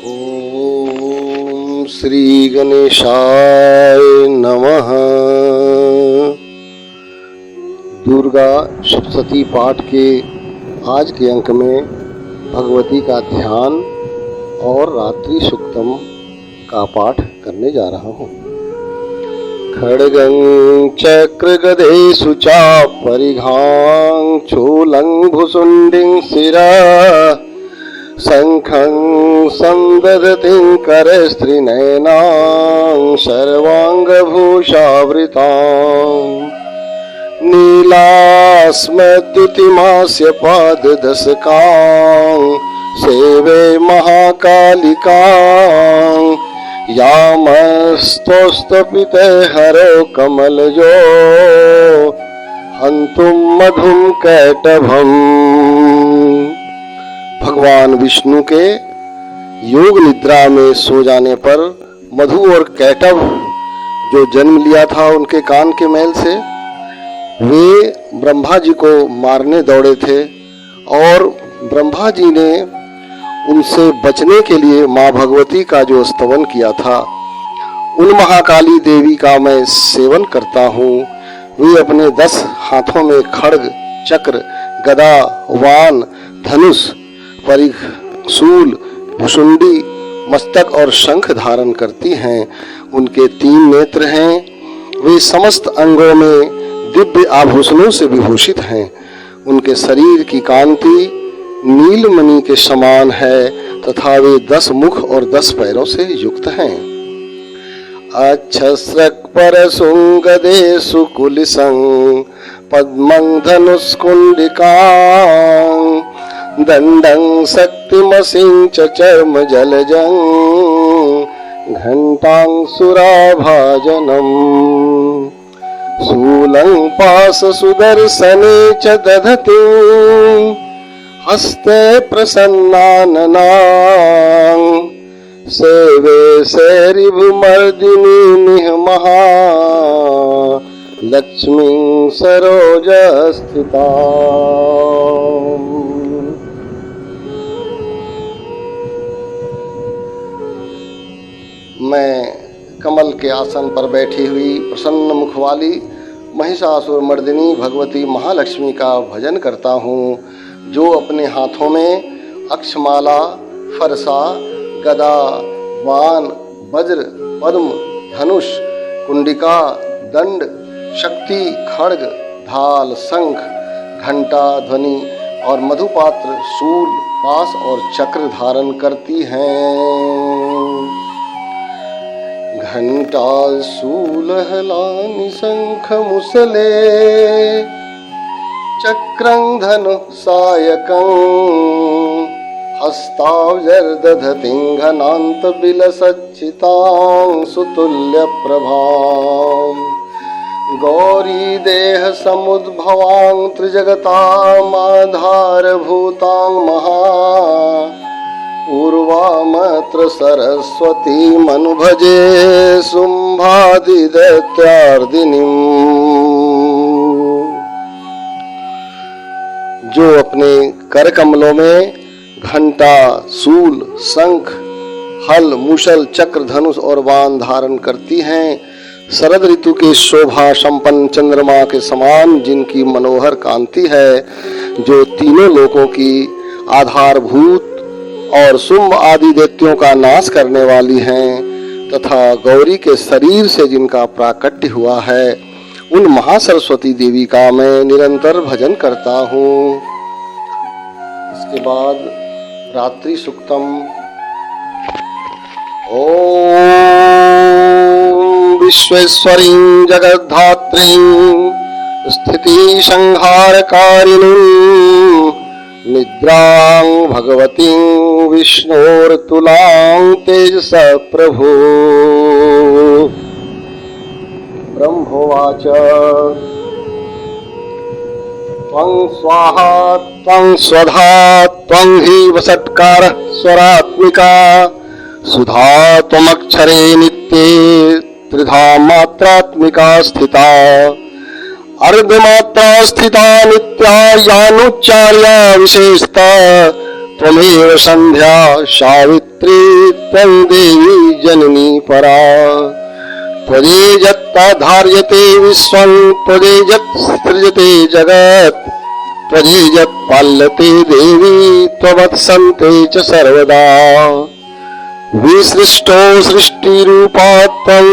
ओम श्री गणेशाय नमः। दुर्गा सप्तशती पाठ के आज के अंक में भगवती का ध्यान और रात्रि सूक्तम का पाठ करने जा रहा हूँ। खड्गं चक्र गदेषु चापरिघां चूलं भुसुण्डिं शिरा शंखं संदधतिं करस्त्रिनयनां सर्वांगभूषावृतां नीलास्मद्युतिमास्य पाददशकां सेवे महाकालिकां यामस्तोस्तपिते हरो कमलजो हन्तुं मधुं कैटभम्। भगवान विष्णु के योग निद्रा में सो जाने पर मधु और कैटभ जो जन्म लिया था उनके कान के मैल से, वे ब्रह्मा जी को मारने दौड़े थे और ब्रह्मा जी ने उनसे बचने के लिए माँ भगवती का जो स्तवन किया था, उन महाकाली देवी का मैं सेवन करता हूँ। वे अपने 10 हाथों में खड्ग, चक्र, गदा, वान, धनुष, परिघ, शूल, भुसुंडी, मस्तक और शंख धारण करती हैं। उनके 3 नेत्र हैं। वे समस्त अंगों में दिव्य आभूषणों से विभूषित हैं। उनके शरीर की कांति नीलमणि के समान है तथा वे 10 मुख और 10 पैरों से युक्त हैं। अच्छस्रक परशुंगदेषु कुलिसं पद्मं धनुष्कुंडिकां दंडं शक्तिमसिं च चर्म जलजं घंटां सुराभाजनम् शूलं पाशसुदर्शने च दधतिं हस्ते प्रसन्नाननां सेवे शैरिभुमर्दिनीमिह महा लक्ष्मीं सरोजस्थिताम्। मैं कमल के आसन पर बैठी हुई प्रसन्न मुख वाली महिषासुर मर्दिनी भगवती महालक्ष्मी का भजन करता हूँ, जो अपने हाथों में अक्षमाला, फरसा, गदा, वान, वज्र, पद्म, धनुष, कुंडिका, दंड, शक्ति, खड्ग, ढाल, शंख, घंटा, ध्वनि और मधुपात्र, शूल, पाश और चक्र धारण करती हैं। घंटा शूल हलानि शंख मुसले चक्रं धनु सायकं हस्तावजर्दधतिं घनान्त बिलसच्चितां सुतुल्य प्रभां गौरी देह समुद्भवां त्रिजगतामाधारभूतां महा पूर्वामत्र सरस्वती मनुभजे शुंभादिदैत्यार्दिनीम्। जो अपने कर कमलों में घंटा, शूल, शंख, हल, मूसल, चक्र, धनुष और बाण धारण करती हैं, शरद ऋतु के शोभा संपन्न चंद्रमा के समान जिनकी मनोहर कांति है, जो तीनों लोकों की आधारभूत और शुंभ आदि दैत्यों का नाश करने वाली हैं, तथा गौरी के शरीर से जिनका प्राकट्य हुआ है, उन महासरस्वती देवी का मैं निरंतर भजन करता हूँ। इसके बाद रात्रि सूक्तम। ओम विश्वेश्वरीं जगद्धात्रीं स्थिति संहारकारिणीं निद्रां भगवतीं विष्णोर्तुलां तेजसा प्रभो। ब्रह्मोवाच त्वं स्वाहा त्वं स्वधा त्वं हि वसत्कारः स्वरात्मिका सुधा त्वमक्षरे नित्ये त्रिधा मात्रात्मिका स्थिता अर्धमात्रा स्थिता नित्या यानुच्चार्या विशेषता त्वमेव संध्या सावित्री त्वं देवी जननी परा। त्वदेजत्ताधार्यते विश्वं त्वदेजत् सृजते जगत् त्वदेजत् पाल्यते देवी त्वमत्सन्ते च सर्वदा। विसृष्टो सृष्टिरूपा त्वं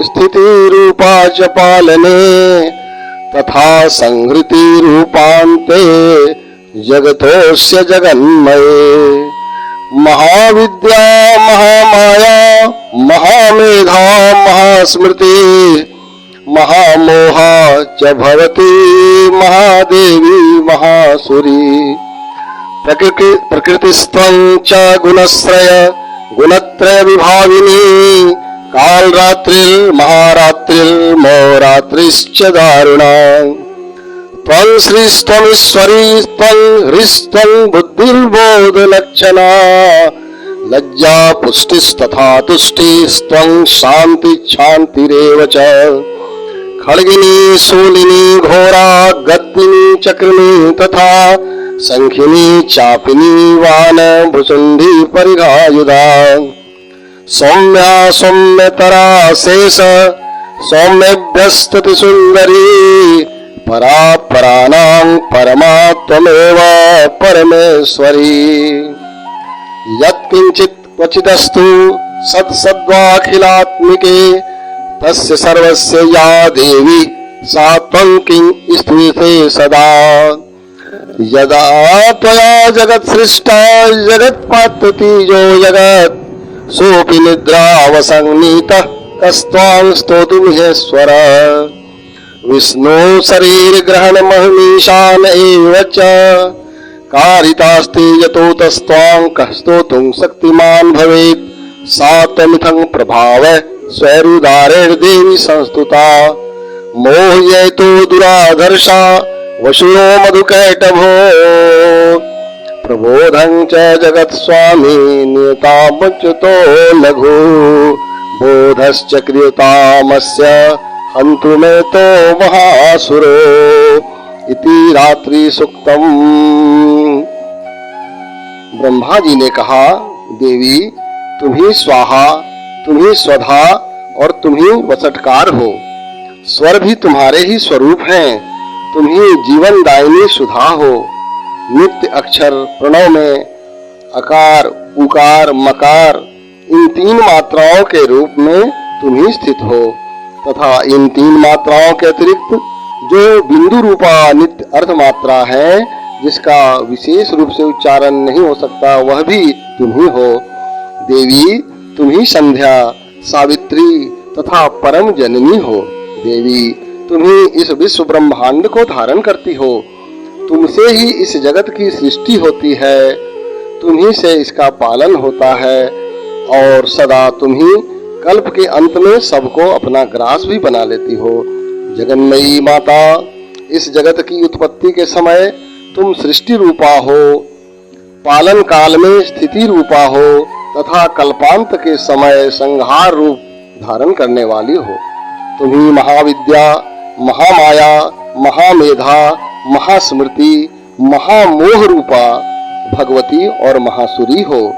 स्थितिरूपा च पालने तथा संहृतिरूपान्ते जगतोऽस्य जगन्मये। महाविद्या महामाया महामेधा महास्मृति महामोहा च भवति महादेवी महासुरी। प्रकृतिस्त्वं च गुणश्रय गुणत्रय विभाविनी कालरात्रिर्महारात्रिर्मोरात्रिश्च दारुणा। त्वं श्रीस्त्वमीश्वरी त्वं ह्रीस्त्वं बुद्धिर्बोधलक्षणा लज्जा पुष्टिस्तथा तुष्टिस्त्वं शान्तिश्शान्तिरेव च। खड्गिनी शूलिनी घोरा गद्दिनी चक्रिणी तथा संखिनी चापिनी वान भुसुंडी परिघायुधा। सौम्या सौम्यतरा शेष सौम्यभ्यस्तति सुंदरी परा पराणां परमा त्वमेव परमेश्वरी। यत्किंचित् क्वचिदस्तु सत्सद्वाखिलात्मिके तस्य सर्वस्य या देवी सा त्वं किं स्तूयते सदा। यदा त्वया जगत् सृष्टा जगत्पात्यति यो जगत् सोऽपि निद्रावसंनीतः कस्त्वां स्तोतुमिहेश्वर। विष्णु शरीर ग्रहण महिमीशान एव च कारितास्ते यतो तस्त्वां कः स्तोतुं शक्तिमान् भवेत्। सा त्वमित्थं प्रभाव स्वैरुदारेण देवी संस्तुता। मोहयतो दुराधर्षा वशुनो मधुकैटभो प्रबोधं च जगत्स्वामी नियतामुच्यतो लघु। बोधश्च क्रियतामस्य हन्तु मे तो महासुरो इति रात्रि सुक्तम। ब्रह्मा जी ने कहा, देवी तुम ही स्वाहा, तुम ही स्वधा और तुम ही वसटकार हो। स्वर भी तुम्हारे ही स्वरूप हैं, तुम ही जीवन दायिनी सुधा हो। नित्य अक्षर प्रणव में अकार उकार मकार इन तीन मात्राओं के रूप में तुम ही स्थित हो तथा इन तीन मात्राओं के अतिरिक्त जो बिंदु रूपा नित्य अर्थ मात्रा है जिसका विशेष रूप से उच्चारण नहीं हो सकता वह भी तुम ही हो। देवी तुम ही संध्या सावित्री तथा परम जननी हो। देवी तुम ही इस विश्व ब्रह्मांड को धारण करती हो। तुमसे ही इस जगत की सृष्टि होती है, तुम ही से इसका पालन होता है और सदा तुम ही कल्प के अंत में सबको अपना ग्रास भी बना लेती हो। जगन्मयी माता, इस जगत की उत्पत्ति के समय तुम सृष्टि रूपा हो, पालन काल में स्थिति रूपा हो तथा कल्पांत के समय संहार रूप धारण करने वाली हो। तुम ही महाविद्या महामाया महामेधा महास्मृति महामोह रूपा भगवती और महासुरी हो।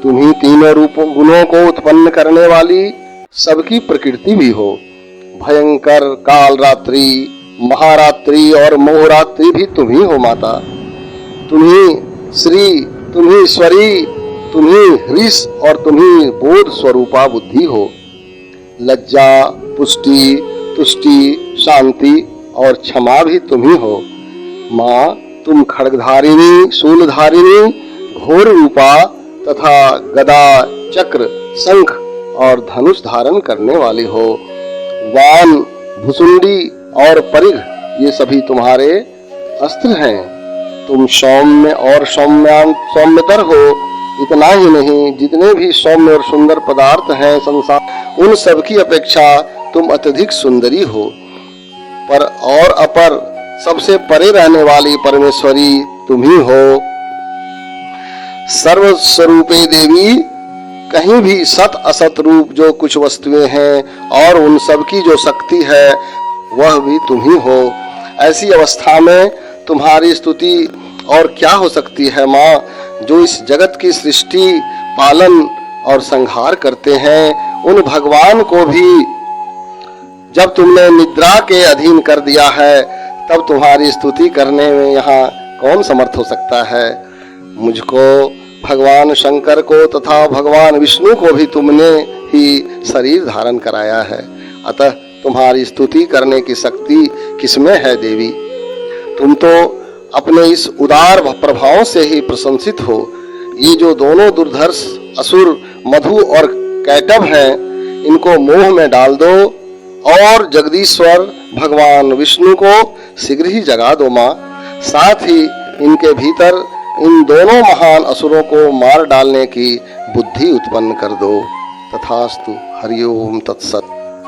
तुम ही तीनों रूपों गुणों को उत्पन्न करने वाली सबकी प्रकृति भी हो। भयंकर काल रात्रि महारात्रि और मोहरात्रि भी तुम ही हो माता। तुम ही श्री, तुम ही ईश्वरी, तुम ही हृष और तुम ही बोध स्वरूपा बुद्धि हो। लज्जा पुष्टि तुष्टि शांति और क्षमा भी तुम ही हो। माँ तुम खड्गधारिणी शूलधारिणी घोर रूपा तथा गदा चक्र शंख और धनुष धारण करने वाली हो। वान भुसुंडी और परिघ ये सभी तुम्हारे अस्त्र हैं। तुम सौम्य और सौम्यतर हो। इतना ही नहीं, जितने भी सौम्य और सुंदर पदार्थ हैं संसार उन सब की अपेक्षा तुम अत्यधिक सुंदरी हो। पर और अपर सबसे परे रहने वाली परमेश्वरी तुम ही हो। सर्व स्वरूपे देवी, कहीं भी सत असत रूप जो कुछ वस्तुएं हैं और उन सब की जो शक्ति है वह भी तुम ही हो। ऐसी अवस्था में तुम्हारी स्तुति और क्या हो सकती है माँ। जो इस जगत की सृष्टि, पालन और संहार करते हैं, उन भगवान को भी जब तुमने निद्रा के अधीन कर दिया है, तब तुम्हारी स्तुति करने में यहाँ कौन समर्थ हो सकता है। मुझको, भगवान शंकर को तथा भगवान विष्णु को भी तुमने ही शरीर धारण कराया है, अतः तुम्हारी स्तुति करने की शक्ति किसमें है देवी। तुम तो अपने इस उदार प्रभाव से ही प्रशंसित हो। ये जो दोनों दुर्धर्ष असुर मधु और कैटभ हैं, इनको मोह में डाल दो और जगदीश्वर भगवान विष्णु को शीघ्र ही जगा दो माँ। साथ ही इनके भीतर इन दोनों महान असुरों को मार डालने की बुद्धि उत्पन्न कर दो। तथास्तु। हरि ओम तत्सत।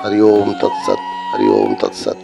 हरि ओम तत्सत। हरि ओम तत्सत।